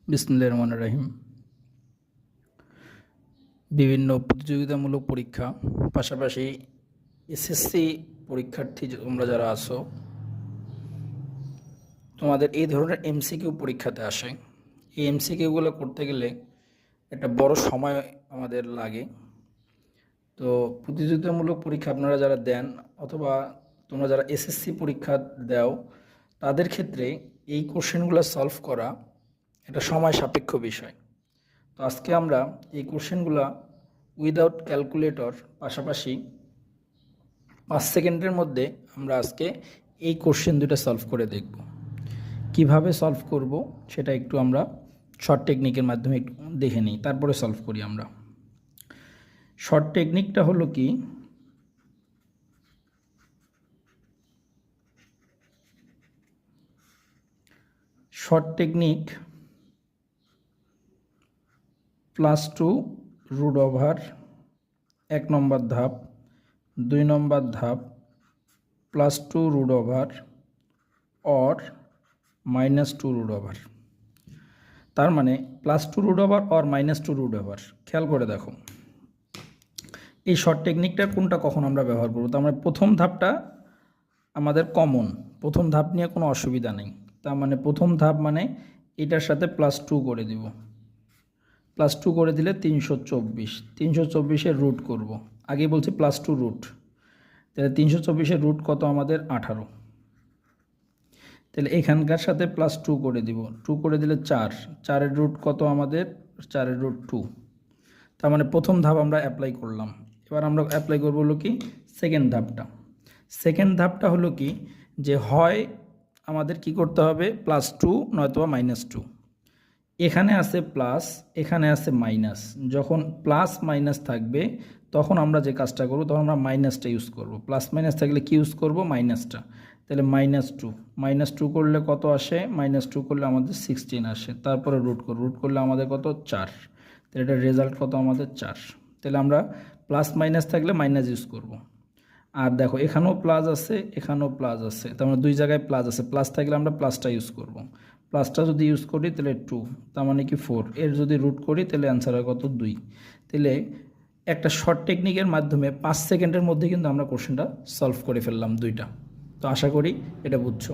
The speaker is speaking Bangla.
বিসমিল্লাহির রহমানির রহিম। বিভিন্ন প্রতিযোগিতামূলক পরীক্ষা, পাশাপাশি এসএসসি পরীক্ষার্থী তোমরা যারা আছো, তোমাদের এই ধরনের এমসিকিউ পরীক্ষাতে আসে। এই এমসিকিউগুলো করতে গেলে একটা বড় সময় আমাদের লাগে। তো প্রতিযোগিতামূলক পরীক্ষা আপনারা যারা দেন, অথবা তোমরা যারা এসএসসি পরীক্ষা দাও, তাদের ক্ষেত্রে এই কোশ্চেনগুলো সলভ করা একটা সময় সাপেক্ষ বিষয়। তো আজকে আমরা এই কোশ্চেনগুলো উইদাউট ক্যালকুলেটর, পাশাপাশি 5 সেকেন্ডের মধ্যে আমরা আজকে এই কোশ্চেন দুটো সলভ করে দেখব। কিভাবে সলভ করব সেটা একটু আমরা শর্ট টেকনিকের মাধ্যমে একটু দেখে নিই, তারপরে সলভ করি আমরা। শর্ট টেকনিকটা হলো কি, short technique +2 root over 1 number ধাপ, 2 নম্বর ধাপ +2 root over or -2 root over. তার মানে +2 root over or -2 root over. খেয়াল করে দেখো এই শর্ট টেকনিকটা কোনটা কখন আমরা ব্যবহার করব। তার মানে প্রথম ধাপটা আমাদের কমন, প্রথম ধাপ নিয়ে কোনো অসুবিধা নেই। তার মানে প্রথম ধাপ মানে এটার সাথে +2 করে দিব, +2 করে দিলে 324, 324-এর রুট করব। আগে বলছি +2 রুট, তাহলে 324-এর রুট কত আমাদের 18। তাহলে এখানকার সাথে +2 করে দিব, 2 করে দিলে 4, 4-এর রুট কত আমাদের, 4-এর রুট 2। তার মানে প্রথম ধাপ আমরা অ্যাপ্লাই করলাম। এবার আমরা অ্যাপ্লাই করবো হলো কি সেকেন্ড ধাপটা। সেকেন্ড ধাপটা হলো কি, যে হয় আমাদের কি করতে হবে, +2 নয়তোবা -2। এখানে আছে প্লাস, এখানে আছে মাইনাস। যখন প্লাস মাইনাস থাকবে তখন আমরা যে কাজটা করব, তখন আমরা মাইনাসটা ইউজ করব। প্লাস মাইনাস থাকলে কি ইউজ করব, মাইনাসটা। তাহলে -2 করলে কত আসে, -2 করলে আমাদের 16 আসে। তারপরে রুট করব, রুট করলে আমাদের কত, 4। তাহলে এটার রেজাল্ট কত আমাদের 4। তাহলে আমরা প্লাস মাইনাস থাকলে মাইনাস ইউজ করব। আর দেখো এখানেও প্লাস আছে, এখানেও প্লাস আছে, তার মানে দুই জায়গায় প্লাস আছে। প্লাস থাকলে আমরা প্লাসটা ইউজ করব। প্লাসটা যদি ইউজ করি তাহলে 2, তার মানে কি 4। এর যদি রুট করি তাহলে অ্যান্সার হয় কত, 2। তাহলে একটা শর্ট টেকনিকের মাধ্যমে 5 সেকেন্ডের মধ্যে কিন্তু আমরা কোশ্চেনটা সলভ করে ফেললাম দুইটা। তো আশা করি এটা বুঝছো।